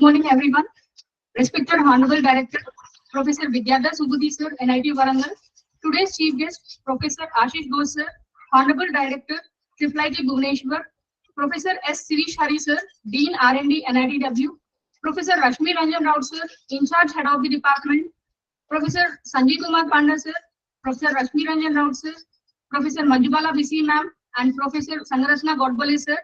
Morning, everyone. Respected Honorable Director, Professor Vidyadhar Subudhi Sir, NIT Warangal. Today's Chief Guest, Professor Ashish Ghosh Sir, Honorable Director, IIIT Bhubaneswar, Professor S. Sirish Hari Sir, Dean R&D, NITW, Professor Rashmi Ranjan Rao Sir, In charge Head of the Department, Professor Sanjay Kumar Panda Sir, Professor Rashmi Ranjan Rao Sir, Professor Manjubala BC Ma'am, and Professor Sangaratna Godbole Sir,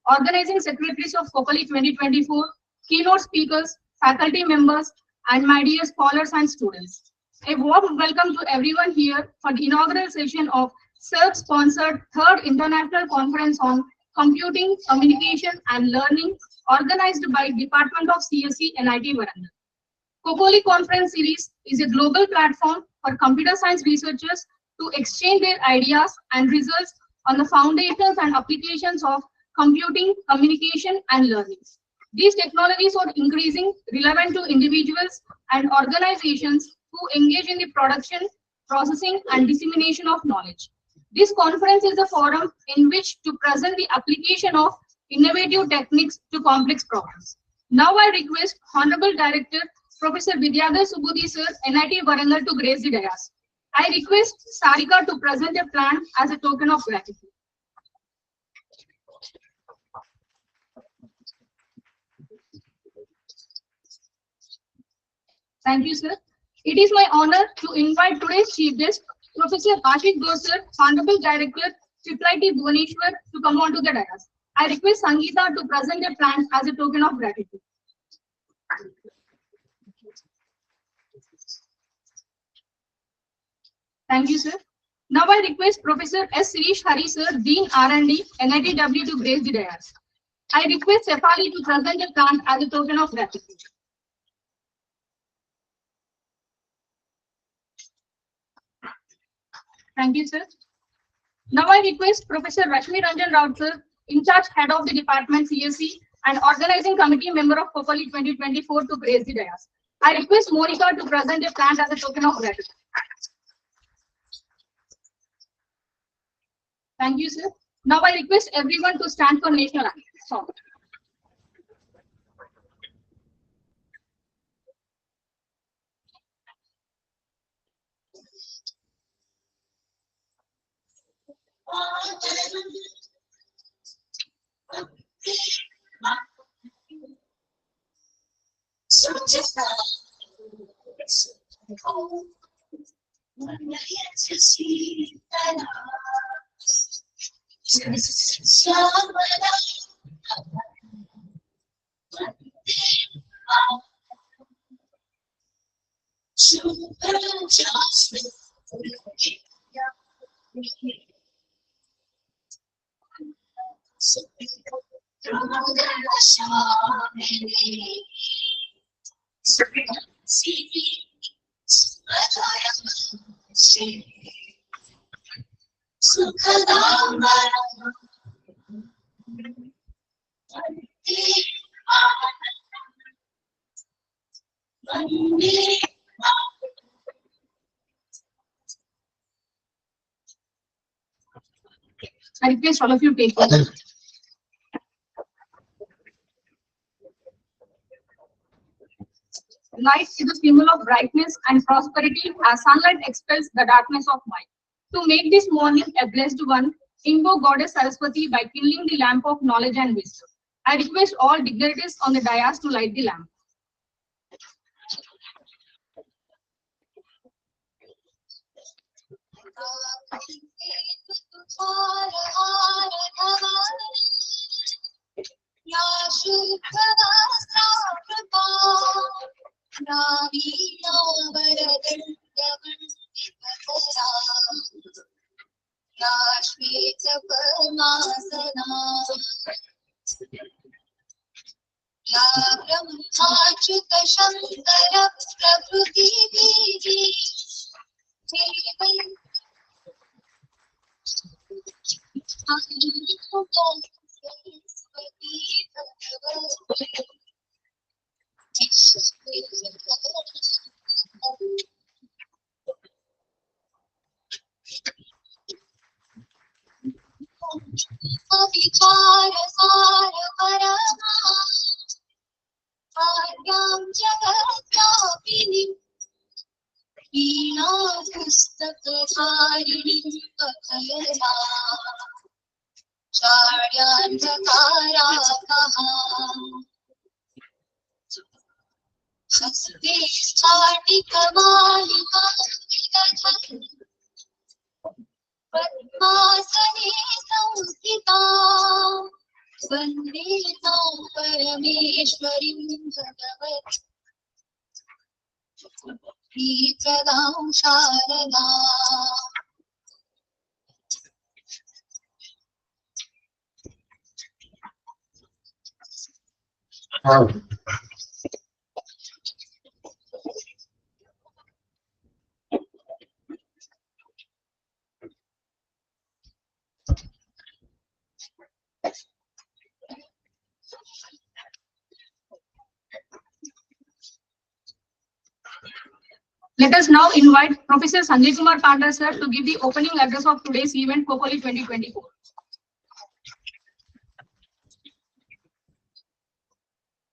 Organizing Secretaries of CoCoLe 2024, keynote speakers, faculty members, and my dear scholars and students. A warm welcome to everyone here for the inaugural session of self-sponsored third international conference on computing, communication, and learning organized by Department of CSE NIT Warangal. CoCoLe Conference Series is a global platform for computer science researchers to exchange their ideas and results on the foundations and applications of computing, communication, and learning. These technologies are increasing relevant to individuals and organizations who engage in the production, processing, and dissemination of knowledge. This conference is a forum in which to present the application of innovative techniques to complex problems. Now I request Honorable Director Professor Vidyadhar Subudhi Sir, NIT Warangal, to grace the dais. I request Sarika to present a plan as a token of gratitude. Thank you, sir. It is my honor to invite today's chief guest, Professor Ashish Ghosh Sir, Honorable Director, IIIT Bhubaneswar, to come on to the dais. I request Sangeeta to present a plan as a token of gratitude. Thank you, sir. Now I request Professor S. Sirish Hari Sir, Dean R&D, NITW, to grace the dais. I request Sefali to present a plan as a token of gratitude. Thank you, sir. Now I request Professor Rashmi Ranjan Rao Sir, In charge Head of the Department CSE and Organizing Committee Member of CoCoLe 2024, to grace the dais. I request Monica to present a plant as a token of gratitude. Thank you, sir. Now I request everyone to stand for national anthem. I request all of you take it. Light is a symbol of brightness and prosperity as sunlight expels the darkness of mind. To make this morning a blessed one, invoke Goddess Saraswati by kindling the lamp of knowledge and wisdom. I request all dignitaries on the dais to light the lamp. जगद्व्यापिनीं हीना पुस्तकधारिणीं अकलया चार्यान्धकारापहा हस्ते स्फाटिकमालिका विदधन् पद्मासने संस्थिता वन्दे तां परमेश्वरीं भगवतीप्रदां Sharda Let us now invite Professor Sanjay Kumar Pandra sir to give the opening address of today's event, CoCoLe 2024.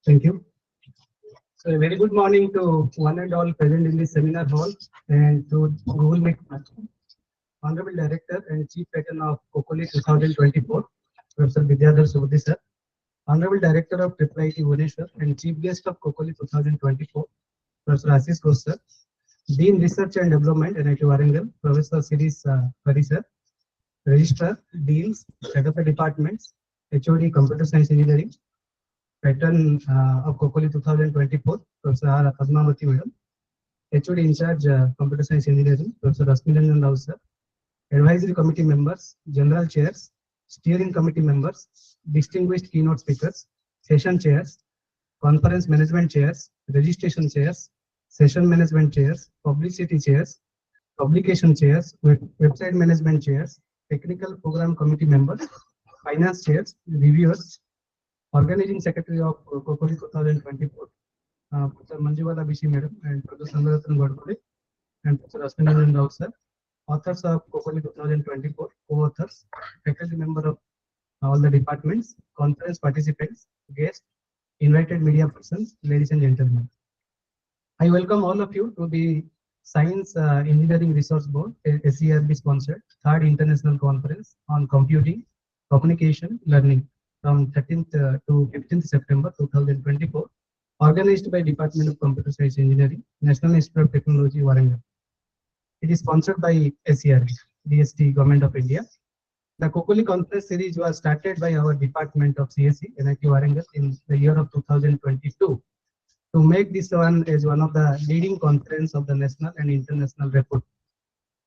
Thank you. So a very good morning to one and all present in this seminar hall and to Google Meet platform. Honorable Director and Chief Patron of CoCoLe 2024, Professor Vidyadhar Subudhi sir. Honorable Director of IIIT Bhubaneswar and Chief Guest of CoCoLe 2024, Professor Ashish Ghosh sir. Dean Research and Development, NIT Warangal, Professor Siris Pari sir. Registrar, Deans, Head of the Departments, HOD Computer Science Engineering, Patron of CoCoLe 2024, Professor R. Padmavati Madam, HOD in charge Computer Science Engineering, Professor Rasmiranjan Rao sir, Advisory Committee members, General Chairs, Steering Committee members, Distinguished Keynote Speakers, Session Chairs, Conference Management Chairs, Registration Chairs, Session Management Chairs, Publicity Chairs, Publication Chairs, Website Management Chairs, Technical Program Committee members, Finance Chairs, Reviewers, Organizing Secretary of CoCoLe 2024, Professor Manjuwala Bishi Madam and Professor Sangarathan Godpade and Professor Rasmiranjan Rao sir, authors of CoCoLe 2024, co-authors, faculty member of all the departments, conference participants, guests, invited media persons, ladies and gentlemen. I welcome all of you to the Science Engineering Resource Board, SERB sponsored, 3rd International Conference on Computing, Communication, Learning from 13th to 15th September 2024, organized by Department of Computer Science Engineering, National Institute of Technology, Warangal. It is sponsored by SERB, DST, Government of India. The CoCoLe Conference series was started by our Department of CSE, NIT Warangal, in the year of 2022. To make this one as one of the leading conference of the national and international report.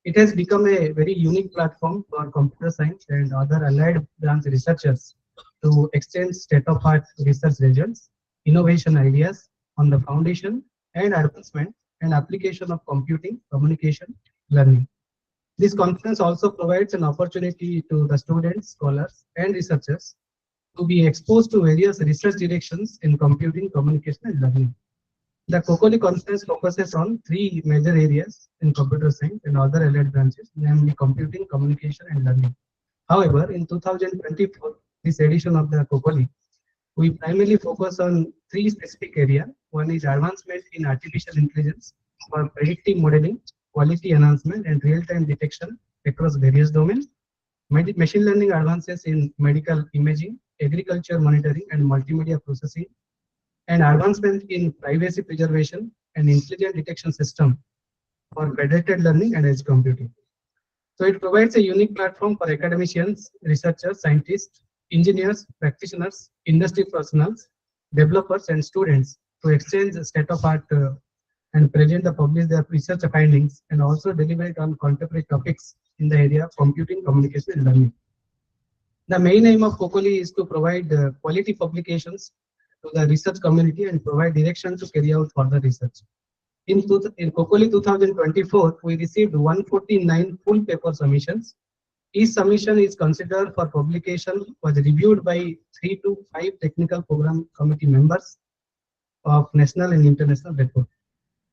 It has become a very unique platform for computer science and other allied branch researchers to exchange state-of-art research results, innovation ideas on the foundation and advancement and application of computing, communication, learning. This conference also provides an opportunity to the students, scholars, and researchers to be exposed to various research directions in computing, communication, and learning. The CoCoLe conference focuses on 3 major areas in computer science and other allied branches, namely computing, communication, and learning. However, in 2024, this edition of the CoCoLe, we primarily focus on 3 specific areas. One is advancement in artificial intelligence for predictive modeling, quality enhancement, and real-time detection across various domains. Machine learning advances in medical imaging, agriculture monitoring, and multimedia processing, and advancement in privacy preservation and intelligent detection system for federated learning and edge computing. So it provides a unique platform for academicians, researchers, scientists, engineers, practitioners, industry personnels, developers, and students to exchange state-of-art and present and publish their research findings and also deliberate on contemporary topics in the area of computing, communication, and learning. The main aim of CoCoLe is to provide quality publications to the research community and provide direction to carry out further research. In CoCoLe 2024, we received 149 full paper submissions. Each submission is considered for publication, was reviewed by 3 to 5 technical program committee members of national and international report.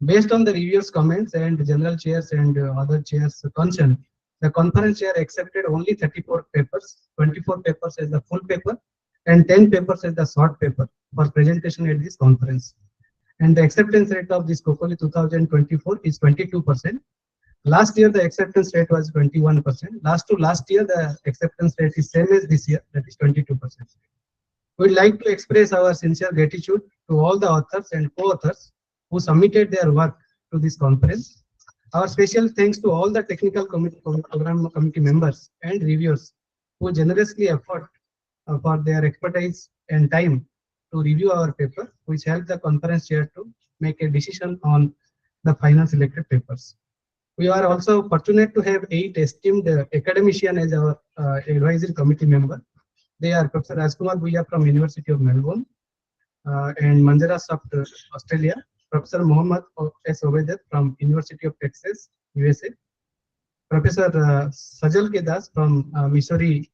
Based on the reviewers' comments and general chairs and other chairs' concern, the conference chair accepted only 34 papers, 24 papers as the full paper, and 10 papers as the short paper for presentation at this conference. And the acceptance rate of this CoCoLe 2024 is 22%. Last year, the acceptance rate was 21%. Last year, the acceptance rate is same as this year, that is 22%. We'd like to express our sincere gratitude to all the authors and co-authors who submitted their work to this conference. Our special thanks to all the technical program committee members and reviewers who generously effort for their expertise and time to review our paper, which helped the conference chair to make a decision on the final selected papers. We are also fortunate to have 8 esteemed academicians as our advisory committee member. They are Professor Rajkumar Bhuya from University of Melbourne and Manjara Soft, Australia. Professor Mohammad S. Obedar from University of Texas, USA. Professor Sajal K. Das from Missouri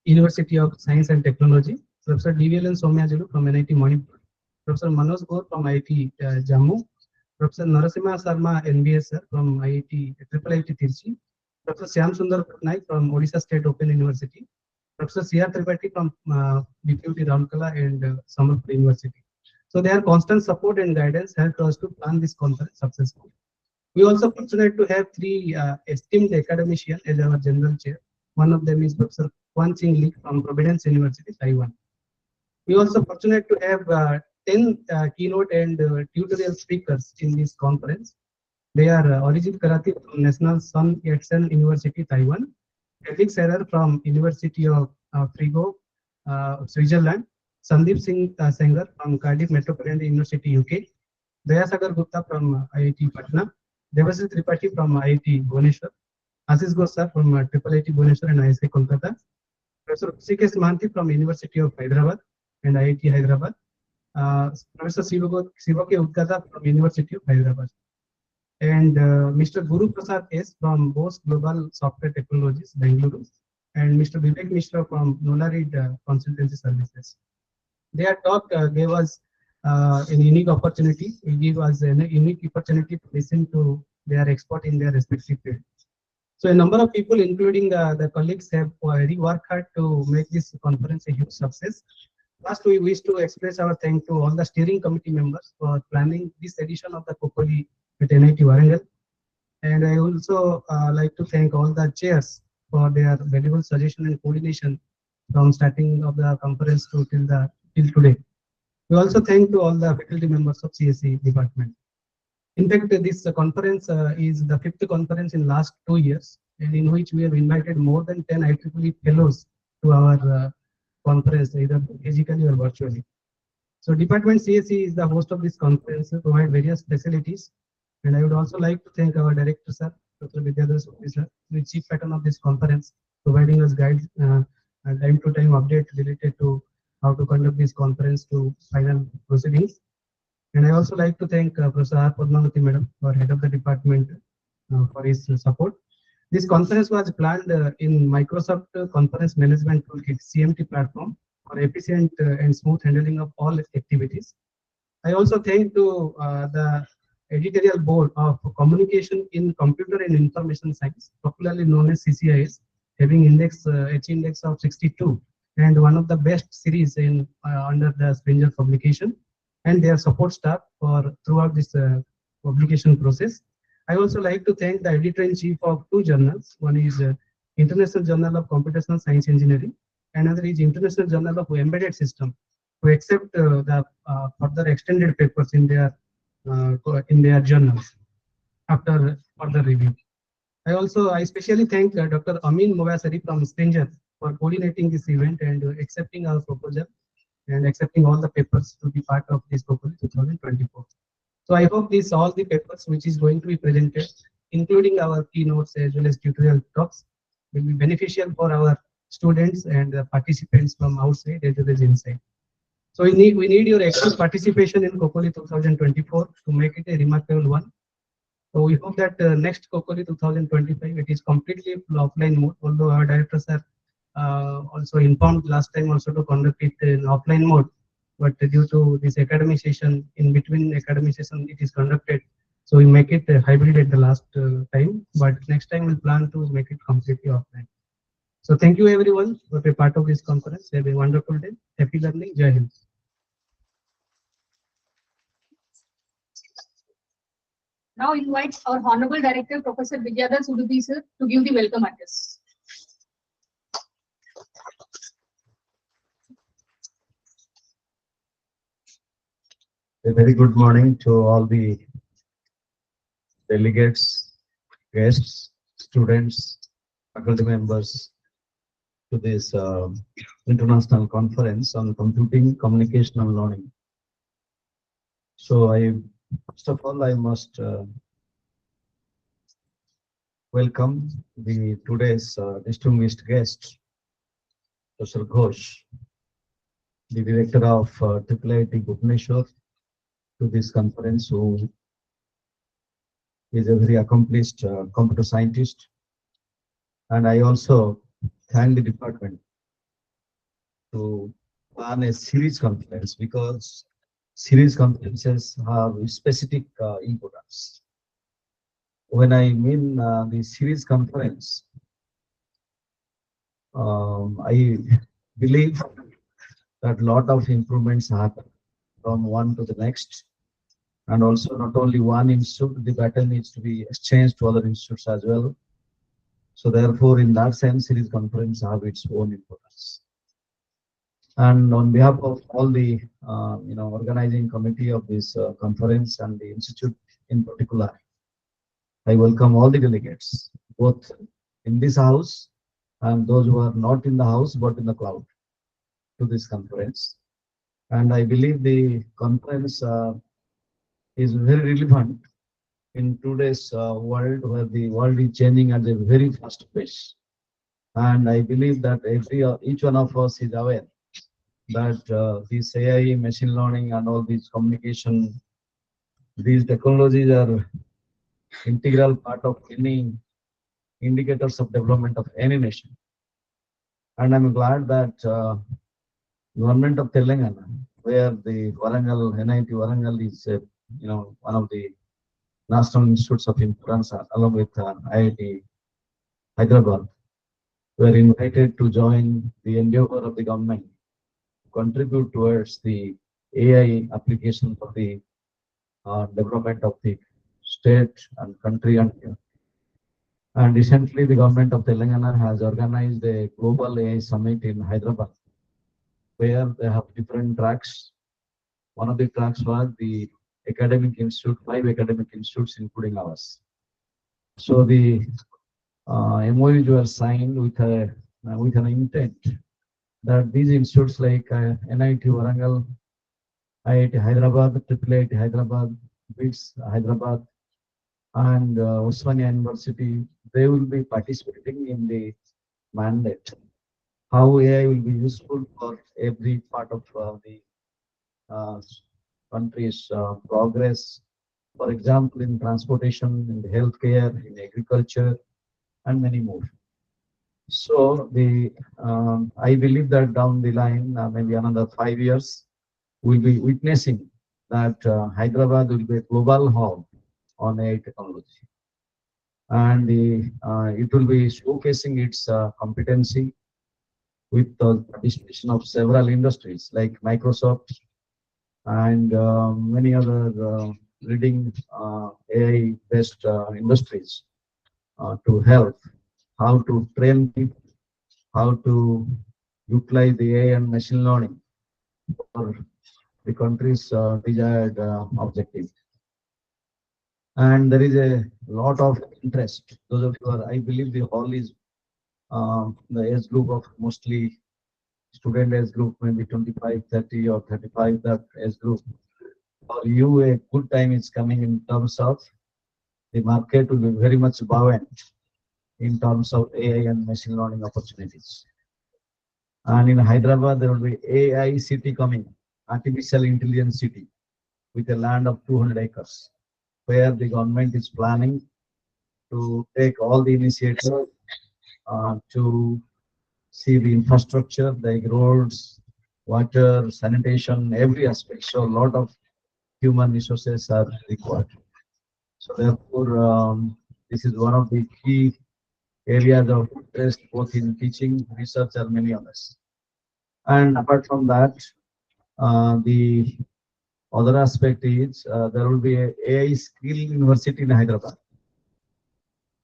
University of Science and Technology. Professor D.V.L.N. Somyajulu from NIT Manipur. Professor Manoj Gore from IIT Jammu. Professor Narasimha Sharma NBS sir, from IIT Tirchi. Professor Syam Sundar Patnaik from Odisha State Open University. Professor C.R. Tripathi from DPUT Ramkala and Sambalpur University. So their constant support and guidance helped us to plan this conference successfully. We also fortunate to have 3 esteemed academicians as our general chair. One of them is Professor Kwan Ching Lee from Providence University, Taiwan. We also fortunate to have 10 keynote and tutorial speakers in this conference. They are Arijit Karati from National Sun Yat-sen University, Taiwan. Felix Serrer from University of Fribourg, Switzerland. Sandeep Singh Sengar from Cardiff Metropolitan University, UK. Dayasagar Gupta from IIT Patna. Devasith Tripathi from IIT Bhubaneswar. Ashish Ghosh from IIT Bhubaneswar and ISI Kolkata. Professor C.K. Mahanti from University of Hyderabad and IIT Hyderabad. Professor Sivoke Udgata from University of Hyderabad. And Mr. Guru Prasad S. from Bose Global Software Technologies, Bangalore. And Mr. Vivek Mishra from Nolarid Consultancy Services. Their talk gave us an unique opportunity. It gave us a unique opportunity to listen to their expert in their respective field. So a number of people, including the colleagues, have already worked hard to make this conference a huge success. First, we wish to express our thanks to all the steering committee members for planning this edition of the CoCoLe at NIT Warangal. And I also like to thank all the chairs for their valuable suggestion and coordination from starting of the conference to till today. We also thank to all the faculty members of CSE department. In fact, this conference is the 5th conference in last 2 years, and in which we have invited more than 10 IEEE fellows to our conference, either physically or virtually. So Department CSE is the host of this conference, provide various facilities. And I would also like to thank our director, sir, Dr. Vidyadhar Subbi, sir, the chief patron of this conference, providing us guides time to time update related to how to conduct this conference to final proceedings. And I also like to thank Professor R. Padmavati Madam, for head of the department, for his support. This conference was planned in Microsoft Conference Management Toolkit (CMT) platform for efficient and smooth handling of all activities. I also thank to the editorial board of Communication in Computer and Information Science, popularly known as CCIS, having H-index of 62, and one of the best series in under the Springer publication, and their support staff for throughout this publication process. I also like to thank the editor-in-chief of 2 journals. One is International Journal of Computational Science Engineering, another is International Journal of Embedded System, to accept the further extended papers in their journals after further review. I especially thank Dr. Amin Movasari from Springer for coordinating this event and accepting our proposal and accepting all the papers to be part of this CoCoLe 2024. So I hope all the papers which is going to be presented, including our keynotes as well as tutorial talks, will be beneficial for our students and participants from outside as well as inside. So we need your active participation in CoCoLe 2024 to make it a remarkable one. So we hope that next CoCoLe 2025 it is completely offline mode, although our directors are also informed last time also to conduct it in offline mode, but due to this academic session, in between academic session it is conducted, so we make it hybrid at the last time, but next time we'll plan to make it completely offline. So thank you everyone for being part of this conference. Have a wonderful day. Happy learning. Jai Hind. now invites our Honorable Director, Professor Vidyadhar Sudhuti sir, to give the welcome address. A very good morning to all the delegates, guests, students, faculty members to this international conference on computing, communication, and learning. So, first of all, I must welcome the today's distinguished guest, Professor Ghosh, the director of IIIT Bhubaneswar, to this conference, who is a very accomplished computer scientist. And I also thank the department to plan a series conference, because series conferences have specific importance. When I mean the series conference, I believe that a lot of improvements happen from one to the next, and also not only one institute, the pattern needs to be exchanged to other institutes as well. So therefore, in that sense, series conference have its own importance. And on behalf of all the organizing committee of this conference and the institute in particular, I welcome all the delegates, both in this house and those who are not in the house but in the cloud, to this conference. And I believe the conference is very relevant in today's world, where the world is changing at a very fast pace. And I believe that each one of us is aware that this AI, machine learning, and all these communication, these technologies are integral part of any indicators of development of any nation. And I'm glad that government of Telangana, where the Warangal, NIT Warangal is, one of the national institutes of importance, along with IIT Hyderabad, were invited to join the endeavor of the government to contribute towards the AI application for the development of the state and country. And recently, the government of Telangana has organized a global AI summit in Hyderabad, where they have different tracks. One of the tracks was the academic institute, 5 academic institutes, including ours. So the MOUs were signed with an intent that these institutes like NIT Warangal, IIT Hyderabad, IIIT Hyderabad, BITS Hyderabad, and Osmania University, they will be participating in the mandate. How AI will be useful for every part of the uh, country's progress. For example, in transportation, in the healthcare, in agriculture, and many more. So I believe that down the line, maybe another 5 years, we'll be witnessing that Hyderabad will be a global hub on AI technology, and it will be showcasing its competency with the participation of several industries like Microsoft and many other leading AI-based industries to help how to train people, how to utilize the AI and machine learning for the country's desired objective. And there is a lot of interest. Those of you are, I believe the hall is the age group of mostly student age group, maybe 25, 30 or 35, that age group. For you, a good time is coming in terms of the market will be very much buoyant in terms of AI and machine learning opportunities. And in Hyderabad, there will be AI city coming, artificial intelligence city, with a land of 200 acres, where the government is planning to take all the initiatives to see the infrastructure, like roads, water, sanitation, every aspect. So a lot of human resources are required. So therefore, this is one of the key areas of interest, both in teaching, research, and many others. And apart from that, the Other aspect is there will be a AI skill university in Hyderabad,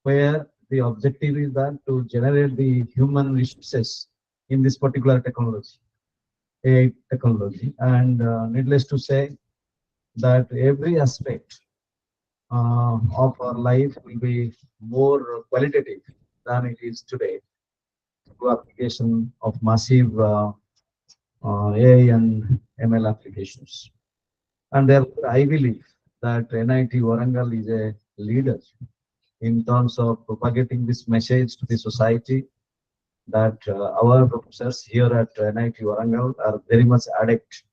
where the objective is that to generate the human resources in this particular technology, AI technology. And needless to say that every aspect of our life will be more qualitative than it is today through application of massive AI and ML applications. And therefore, I believe that NIT Warangal is a leader in terms of propagating this message to the society that our professors here at NIT Warangal are very much adept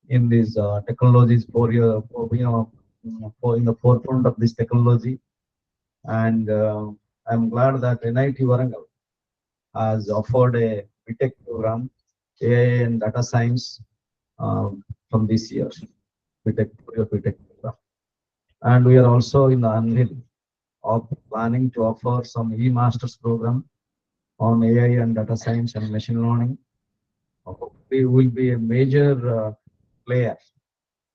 in these technologies for in the forefront of this technology. And I'm glad that NIT Warangal has offered a BTech program, AI and data science, from this year, BTech program. And we are also in the anvil of planning to offer some e-masters program on AI and data science and machine learning. We will be a major player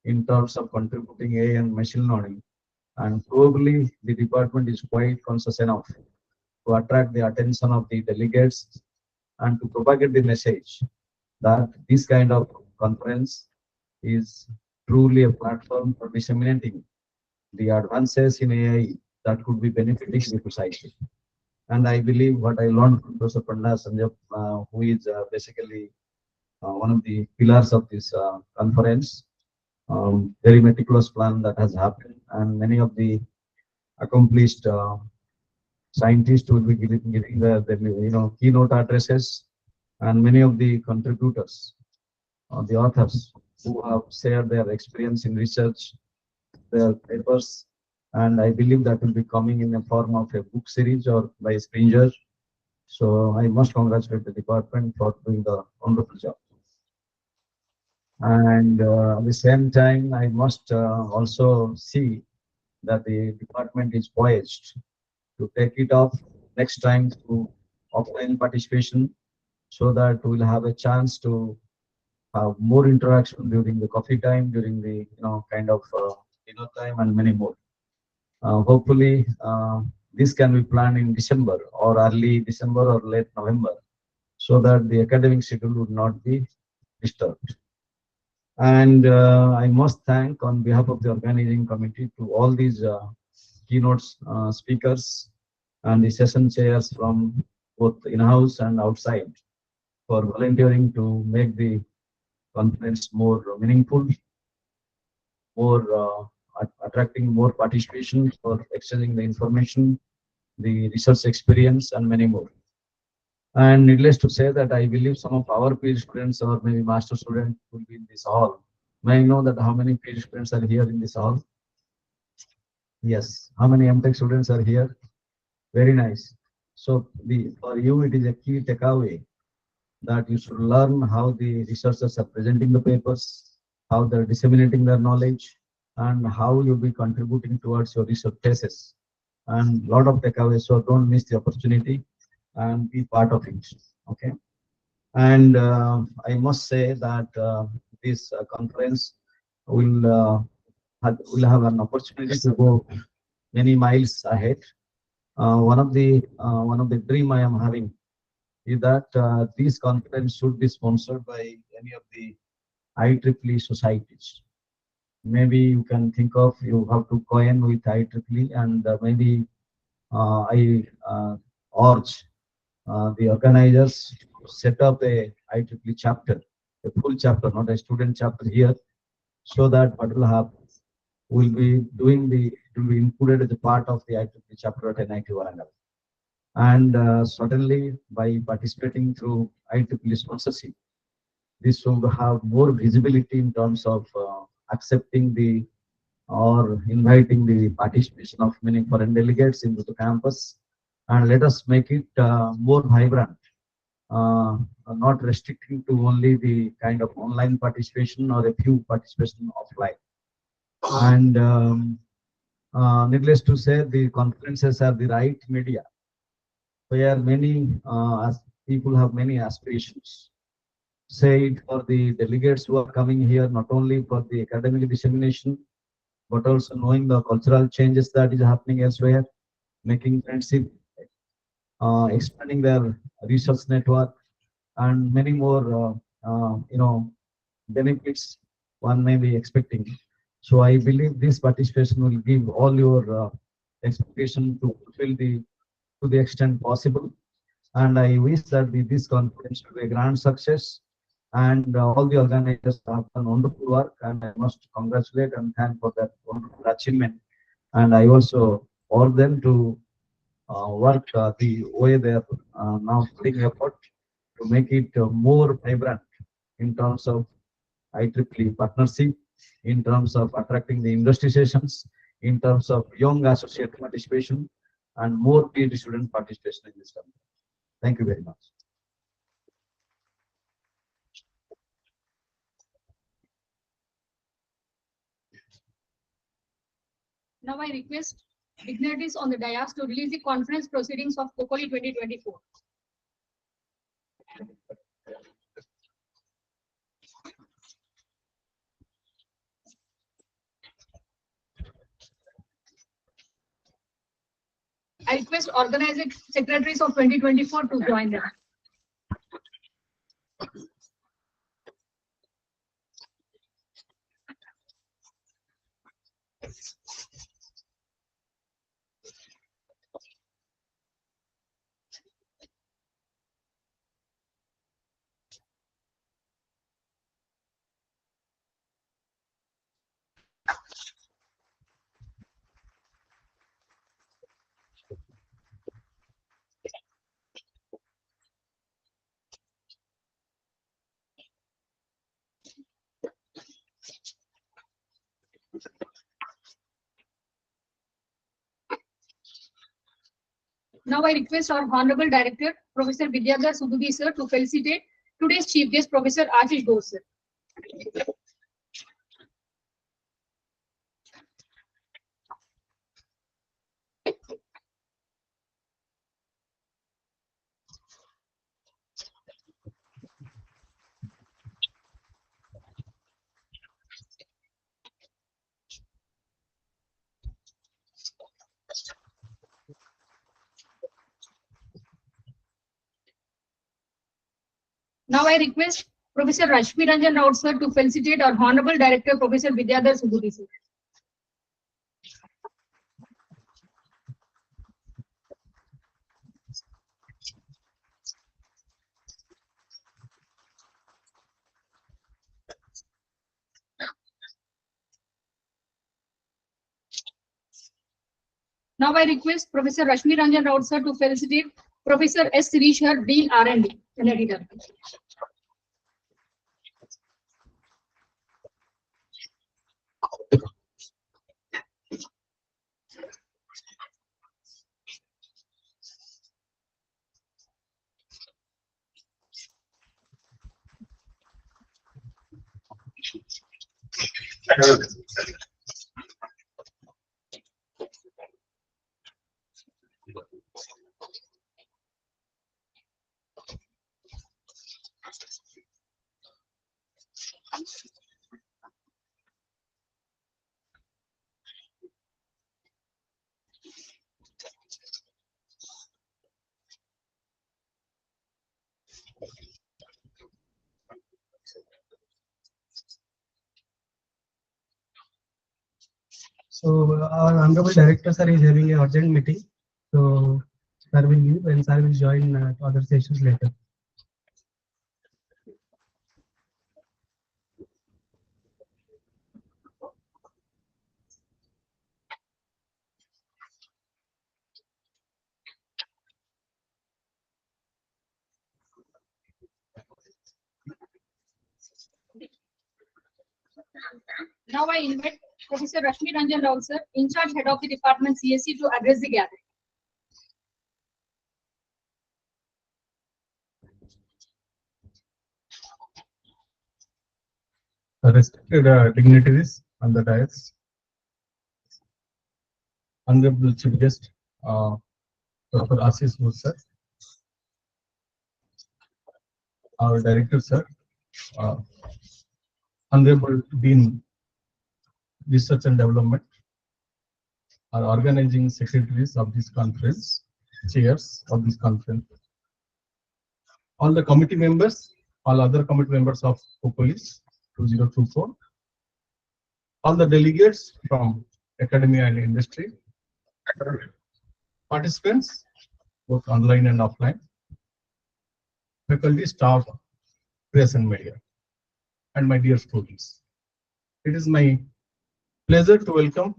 in terms of contributing AI and machine learning. And probably the department is quite conscious enough to attract the attention of the delegates and to propagate the message that this kind of conference is truly a platform for disseminating the advances in AI that could be benefiting the society. And I believe what I learned from Professor Panda Sanjay, who is basically one of the pillars of this conference, very meticulous plan that has happened, and many of the accomplished scientists will be giving the keynote addresses, and many of the contributors, the authors who have shared their experience in research, their papers, and I believe that will be coming in the form of a book series or by strangers. So I must congratulate the department for doing the wonderful job. And at the same time, I must also see that the department is poised to take it off next time to offline participation, so that we'll have a chance to have more interaction during the coffee time, during the kind of dinner time, and many more. Hopefully, this can be planned in December or early December or late November, so that the academic schedule would not be disturbed. And I must thank on behalf of the organizing committee to all these keynotes speakers and the session chairs from both in-house and outside for volunteering to make the conference more meaningful, more attracting more participation for exchanging the information, the research experience, and many more. And needless to say that I believe some of our PhD students or maybe master students will be in this hall. May I know that how many PhD students are here in this hall? Yes. How many MTech students are here? Very nice. So for you, it is a key takeaway that you should learn how the researchers are presenting the papers, how they're disseminating their knowledge, and how you'll be contributing towards your research thesis. And a lot of takeaways, so don't miss the opportunity and be part of it. Okay. And I must say that this conference will have an opportunity to go many miles ahead. One of the dream I am having is that this conference should be sponsored by any of the IEEE societies. Maybe you can think of you have to coin with IEEE, and maybe I urge the organizers to set up a IEEE chapter, a full chapter, not a student chapter here, so that what will happen will be doing it will be included as a part of the IEEE chapter at NIT Warangal. And certainly by participating through IEEE sponsorship, this will have more visibility in terms of accepting the or inviting the participation of many foreign delegates into the campus, and let us make it more vibrant, not restricting to only the kind of online participation or a few participation offline. And needless to say, the conferences are the right media where many people have many aspirations. say it for the delegates who are coming here, not only for the academic dissemination, but also knowing the cultural changes that is happening elsewhere, making friendship, expanding their research network, and many more, benefits one may be expecting. So I believe this participation will give all your expectation to fulfill to the extent possible. And I wish that this conference will be a grand success. And all the organizers have done wonderful work, and I must congratulate and thank for that wonderful achievement. And I also urge them to work the way they are now putting effort to make it more vibrant in terms of IEEE partnership, in terms of attracting the industry sessions, in terms of young associate participation, and more PhD student participation in this company. Thank you very much. Now I request dignitaries on the dais to release the conference proceedings of CoCoLe 2024. I request organizing secretaries of 2024 to join them. Now I request our Honorable Director, Professor Vidyadhar Subudhi sir, to felicitate today's chief guest, Professor Ashish Ghosh sir. Now I request Professor Rashmi Ranjan Raut sir to felicitate our Honorable Director, Professor Vidyadhar Subudhi sir. Now I request Professor Rashmi Ranjan Raut sir to felicitate Professor S. Sirishar, Dean R&D, and editor. So our honorable director sir is having an urgent meeting. So sir will leave and sir will join other sessions later. Now I invite Professor Rashmi Ranjan Raut sir, in charge head of the department CSE, to address the gathering. Respected dignitaries on the dais, Honorable Chief Guest, Dr. Ashish Ghosh sir, our Director sir, uh, Honorable Dean Research and Development, are organizing secretaries of this conference, chairs of this conference, all the committee members, all other committee members of CoCoLe 2024, all the delegates from academia and industry, participants, both online and offline, faculty, staff, press and media, and my dear students. It is my pleasure to welcome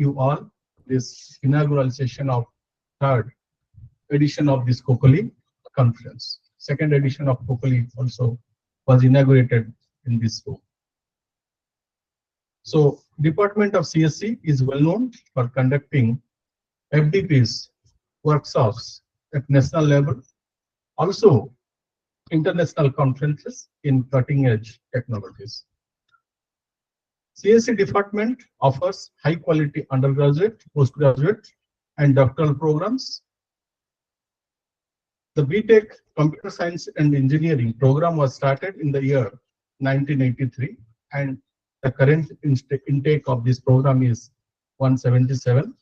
you all this inaugural session of third edition of this CoCoLe conference. Second edition of CoCoLe also was inaugurated in this room. So, Department of CSC is well known for conducting FDPs, workshops at national level, also international conferences in cutting edge technologies. CSC department offers high quality undergraduate, postgraduate, and doctoral programs. The BTech Computer Science and Engineering program was started in the year 1983, and the current intake of this program is 177.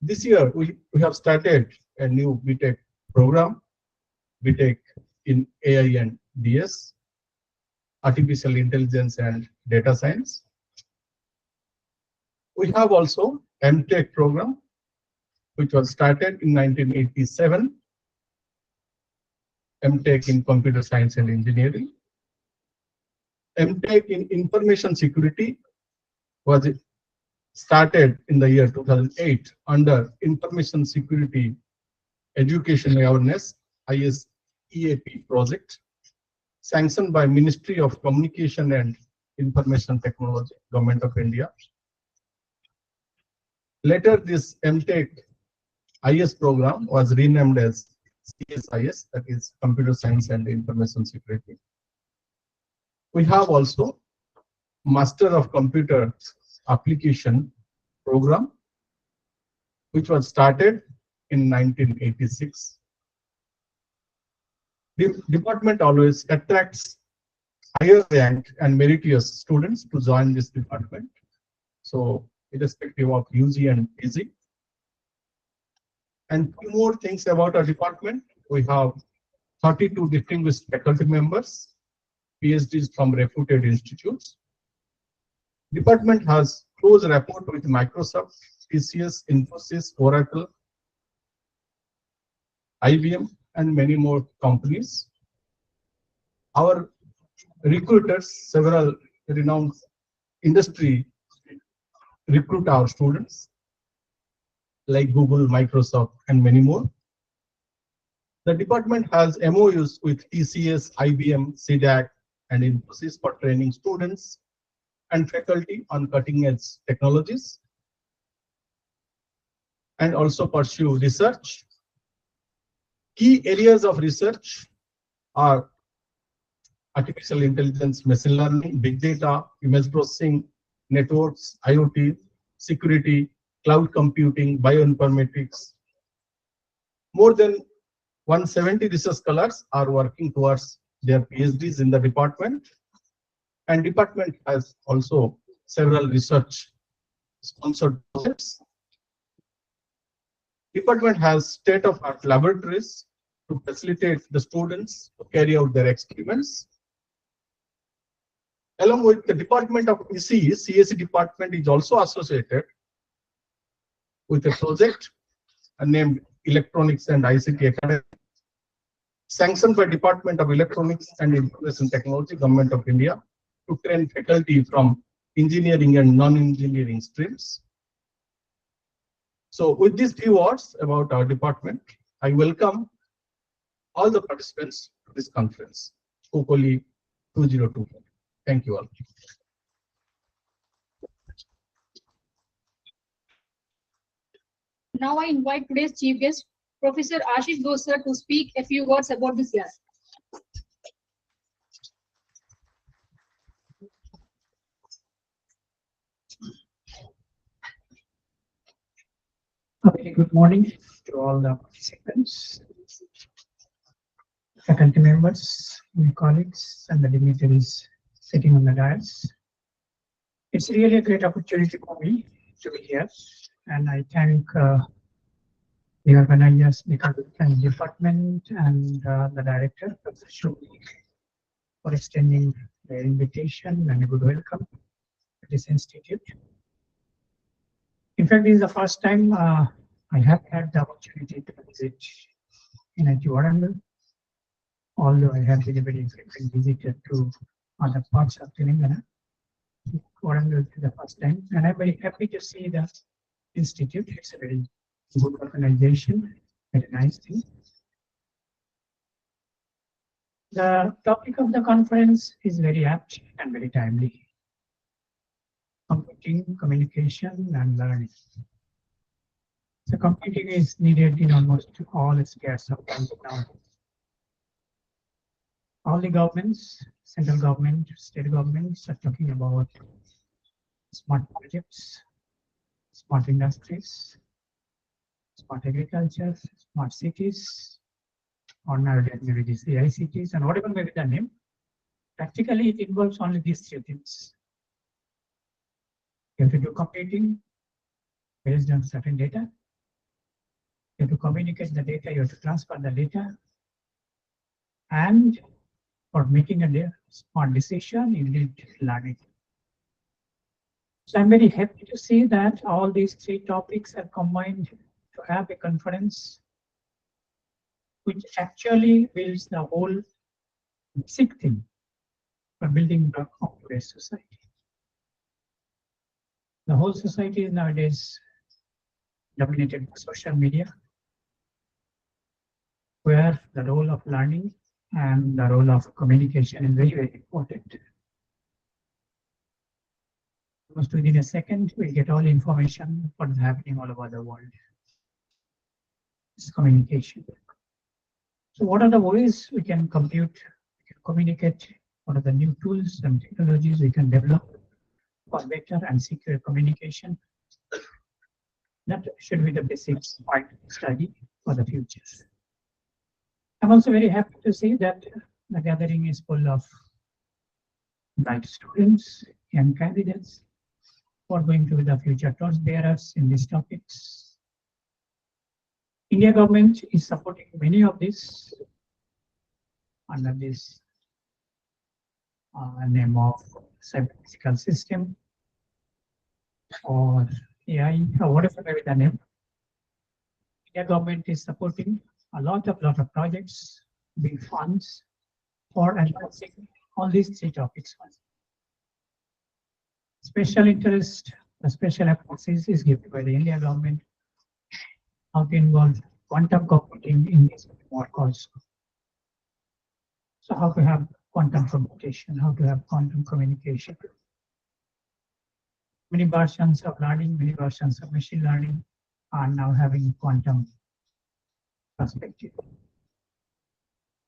This year, we have started a new BTech program, BTech in AI and DS, Artificial Intelligence and Data Science. We have also MTech program, which was started in 1987, MTech in Computer Science and Engineering. MTech in Information Security was started in the year 2008 under Information Security Education Awareness ISEAP project, sanctioned by Ministry of Communication and Information Technology, Government of India. Later, this MTech IS program was renamed as CSIS, that is Computer Science and Information Security. We have also Master of Computer Application program, which was started in 1986. The department always attracts higher ranked and meritorious students to join this department. So, irrespective of UG and PG. And few more things about our department. We have 32 distinguished faculty members, PhDs from reputed institutes. Department has close rapport with Microsoft, TCS, Infosys, Oracle, IBM, and many more companies. Our recruiters, several renowned industry recruit our students like Google, Microsoft, and many more. The department has MOUs with TCS, IBM, CDAC, and Infosys for training students and faculty on cutting edge technologies, and also pursue research. Key areas of research are artificial intelligence, machine learning, big data, image processing, networks, IoT, security, cloud computing, bioinformatics. More than 170 research scholars are working towards their PhDs in the department, and department has also several research sponsored projects. Department has state-of-art laboratories to facilitate the students to carry out their experiments. Along with the Department of ECE, CSE department is also associated with a project named Electronics and ICT Academy, sanctioned by Department of Electronics and Information Technology, Government of India, to train faculty from engineering and non-engineering streams. So with these few words about our department, I welcome all the participants to this conference, CoCoLe 2024. Thank you all. Now I invite today's chief guest, Professor Ashish Ghosh sir, to speak a few words about this year. A very good morning to all the participants. faculty members, my colleagues, and the dignitaries sitting on the dais. It's really a great opportunity for me to be here, and I thank the organizers, the content department, and the director, Professor Shubhi, for extending their invitation and a good welcome to this institute. In fact, this is the first time I have had the opportunity to visit NIT Warangal, although I have been a very frequent visitor to other parts of Telangana. Warangal is the first time, and I'm very happy to see the institute. It's a very good organization, very nice thing. The topic of the conference is very apt and very timely. Computing, communication, and learning. So computing is needed in almost all spheres of life now. All the governments, central government, state governments are talking about smart projects, smart industries, smart agriculture, smart cities, or nowadays maybe these AI cities, and whatever may be the name. Practically, it involves only these three things. You have to do computing based on certain data. You have to communicate the data, you have to transfer the data, and for making a smart decision, you need learning. So I'm very happy to see that all these three topics are combined to have a conference which actually builds the whole basic thing for building block of today's society. The whole society is nowadays dominated by social media, where the role of learning and the role of communication is very, very important. Almost within a second, we get all information what is happening all over the world. It's communication. So what are the ways we can compute, we can communicate? What are the new tools and technologies we can develop for better and secure communication? That should be the basic point of study for the future. I'm also very happy to see that the gathering is full of bright students, young candidates who are going to be the future torchbearers in these topics. India government is supporting many of these under this name of cyber physical system or AI or whatever may be the name. India government is supporting a lot of projects, big funds for advancing all these three topics. Special interest, the special emphasis is given by the India government how to involve quantum computing in this work also. So how to have quantum computation, how to have quantum communication. Many versions of learning, many versions of machine learning are now having quantum perspective.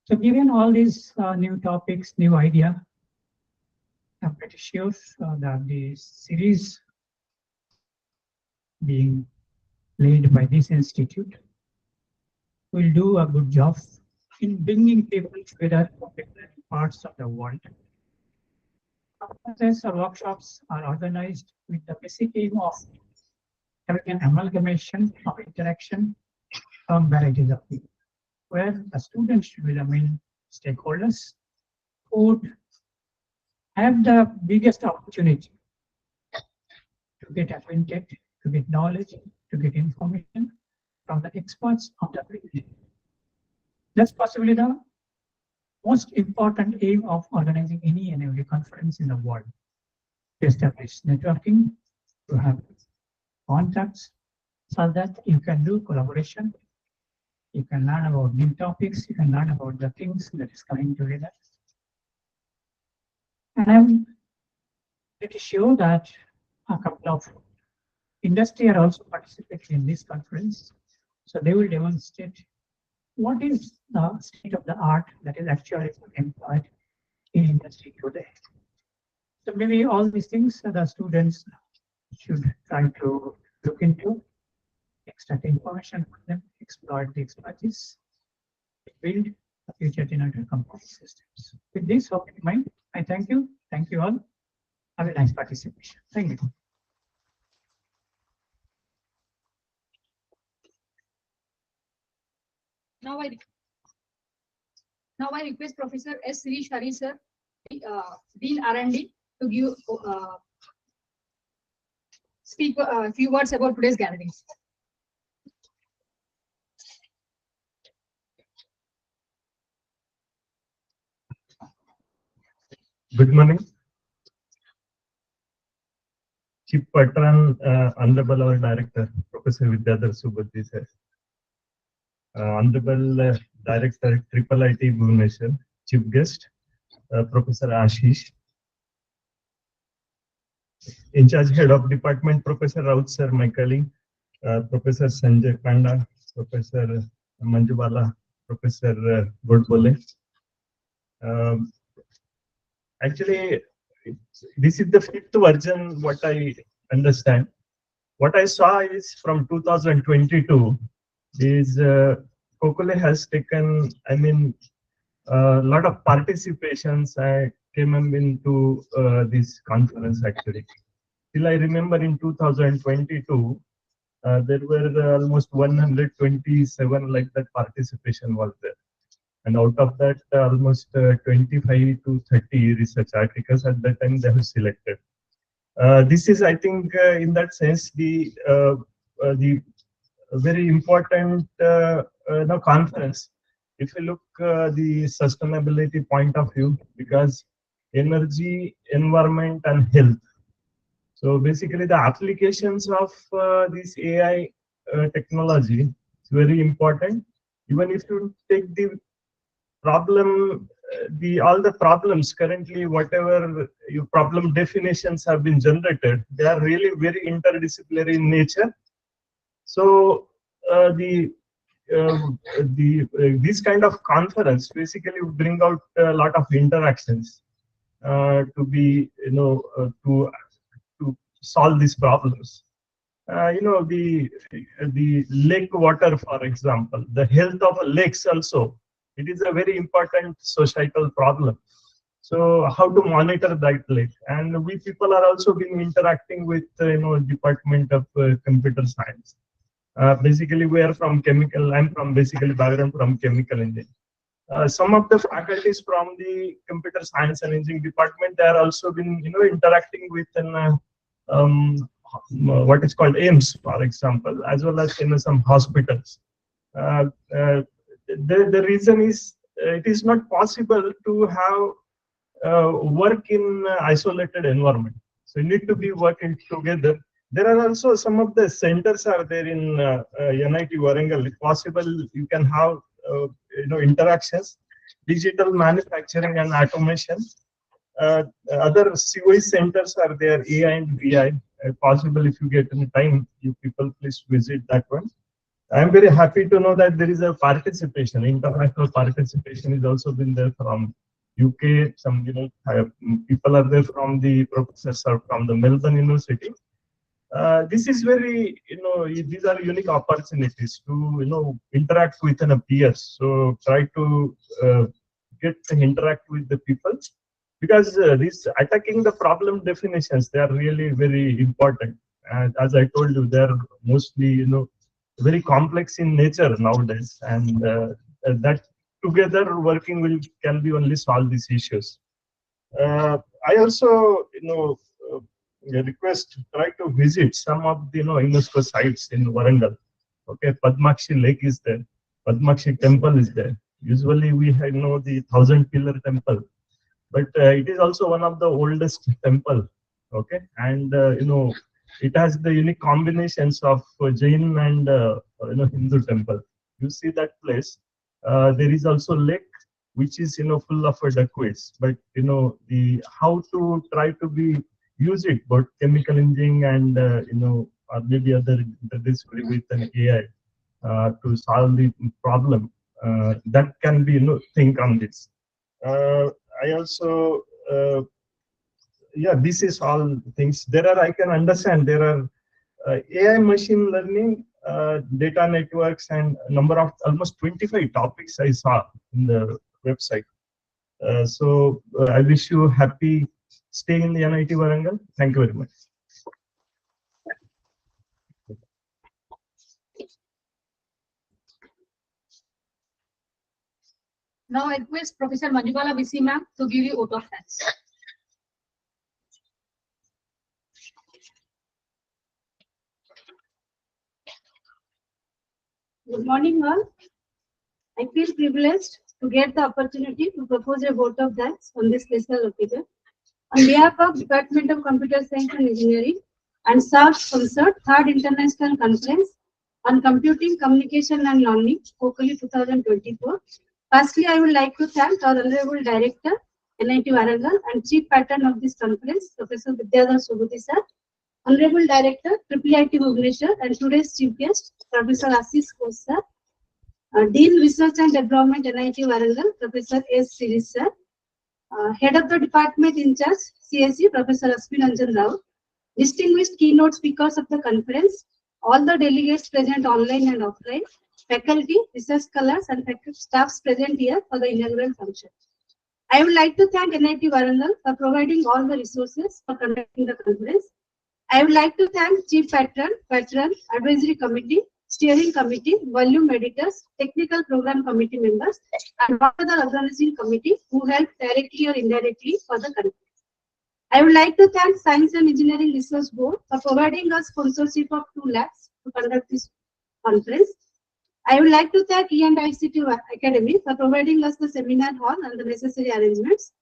So given all these new topics, new idea, I'm pretty sure that the series being led by this institute will do a good job in bringing people together from different parts of the world. Conferences or workshops are organized with the basic aim of having an amalgamation of interaction from varieties of people, where the students should be the main stakeholders who would have the biggest opportunity to get acquainted, to get knowledge, to get information from the experts of the field. That's possibly the most important aim of organizing any and every conference in the world. To establish networking, to have contacts, so that you can do collaboration, you can learn about new topics, you can learn about the things that is coming together. And I'm pretty sure that a couple of industry are also participating in this conference. So they will demonstrate what is the state of the art that is actually employed in industry today. So maybe all these things the students should try to look into, extract information from them, exploit the expertise, build the future generator component systems. With this open mind, I thank you. Thank you all. Have a nice participation. Thank you. Now I request Professor S. Sri Shari sir, Dean R&D, to give speak a few words about today's gatherings. Good morning. Chief Patron, Honorable our Director, Professor Vidyadhar Subudhi sir. Honorable Director, Triple IT Bhubaneswar, Chief Guest, Professor Ashish. In charge Head of Department, Professor Raut sir, my colleague, Professor Sanjay Panda, Professor Manjubala, Professor Godbole. Actually, this is the 5th version, what I understand. What I saw is from 2022, is CoCoLe has taken, I mean, a lot of participations. I came into this conference actually. Till I remember in 2022, there were almost 127 like that participation was there. And out of that, almost 25 to 30 research articles at that time they have selected. This is, I think, in that sense, the very important conference. If you look the sustainability point of view, because energy, environment, and health. So basically, the applications of this AI technology is very important. Even if you take the problem, all the problems currently, whatever your problem definitions have been generated, they are really very interdisciplinary in nature. So this kind of conference basically would bring out a lot of interactions to be, to solve these problems. The lake water, for example, the health of lakes also, it is a very important societal problem. So how to monitor that lake? And we people are also been interacting with Department of Computer Science. Basically, we are from chemical. I'm from basically background from chemical engineering. Some of the faculties from the computer science and engineering department, they are also been interacting with what is called AIMS, for example, as well as in some hospitals. The reason is it is not possible to have work in isolated environment. So you need to be working together. There are also some of the centers are there in NIT Warangal. If possible, you can have interactions, digital manufacturing and automation. Other COE centers are there, AI and BI. Possible if you get any time, you people please visit that one. I am very happy to know that there is a participation, international participation is also been there from UK. Some people are there from the professors are from the Melbourne University. This is very, these are unique opportunities to, interact with peers. So try to get to interact with the people, because this attacking the problem definitions, they are really very important. And as I told you, they are mostly, very complex in nature nowadays, and that together working can be only solve these issues. I also, request try to visit some of the UNESCO sites in Warangal. Okay, Padmakshi Lake is there, Padmakshi Temple is there. Usually we have the 1,000-pillar temple, but it is also one of the oldest temple. Okay, and it has the unique combinations of Jain and Hindu temple. You see that place. There is also lake which is full of duckweeds, but the how to try to be use it, but chemical engineering and or maybe other interdisciplinary with an AI to solve the problem. That can be think on this. I also this is all things. There are, I can understand there are AI machine learning data networks, and number of almost 25 topics I saw in the website. I wish you happy stay in the NIT Warangal. Thank you very much. Now I request Professor Manjubala VC ma'am to give you vote of thanks. Good morning, all. I feel privileged to get the opportunity to propose a vote of thanks on this special occasion. On behalf of Department of Computer Science and Engineering and SARS-sponsored Third International Conference on Computing, Communication and Learning, CoCoLe 2024. Firstly, I would like to thank our Honorable Director, NIT Warangal, and Chief Patron of this conference, Professor Vidyadhar Subudhi sir, Honorable Director, IIIT Bhubaneswar, and today's Chief Guest, Professor Ashish Ghosh sir, Dean Research and Development, NIT Warangal, Professor S. Siris sir, Head of the Department in charge, CSE, Professor Asmin Anjan Rao, distinguished keynote speakers of the conference, all the delegates present online and offline, faculty, research scholars, and staffs present here for the inaugural function. I would like to thank NIT Warangal for providing all the resources for conducting the conference. I would like to thank Chief Patron, Advisory Committee, Steering Committee, Volume Editors, Technical Program Committee members, and all other organizing committee who helped directly or indirectly for the conference. I would like to thank Science and Engineering Research Board for providing us sponsorship of 2 lakhs to conduct this conference. I would like to thank E&ICT Academy for providing us the seminar hall and the necessary arrangements.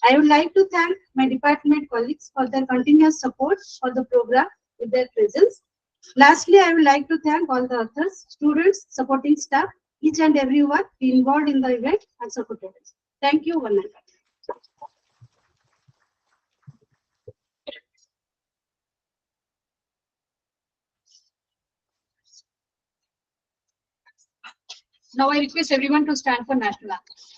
I would like to thank my department colleagues for their continuous support for the program with their presence. Lastly, I would like to thank all the authors, students, supporting staff, each and everyone involved in the event and supported us. Thank you, one and all. Now I request everyone to stand for national anthem.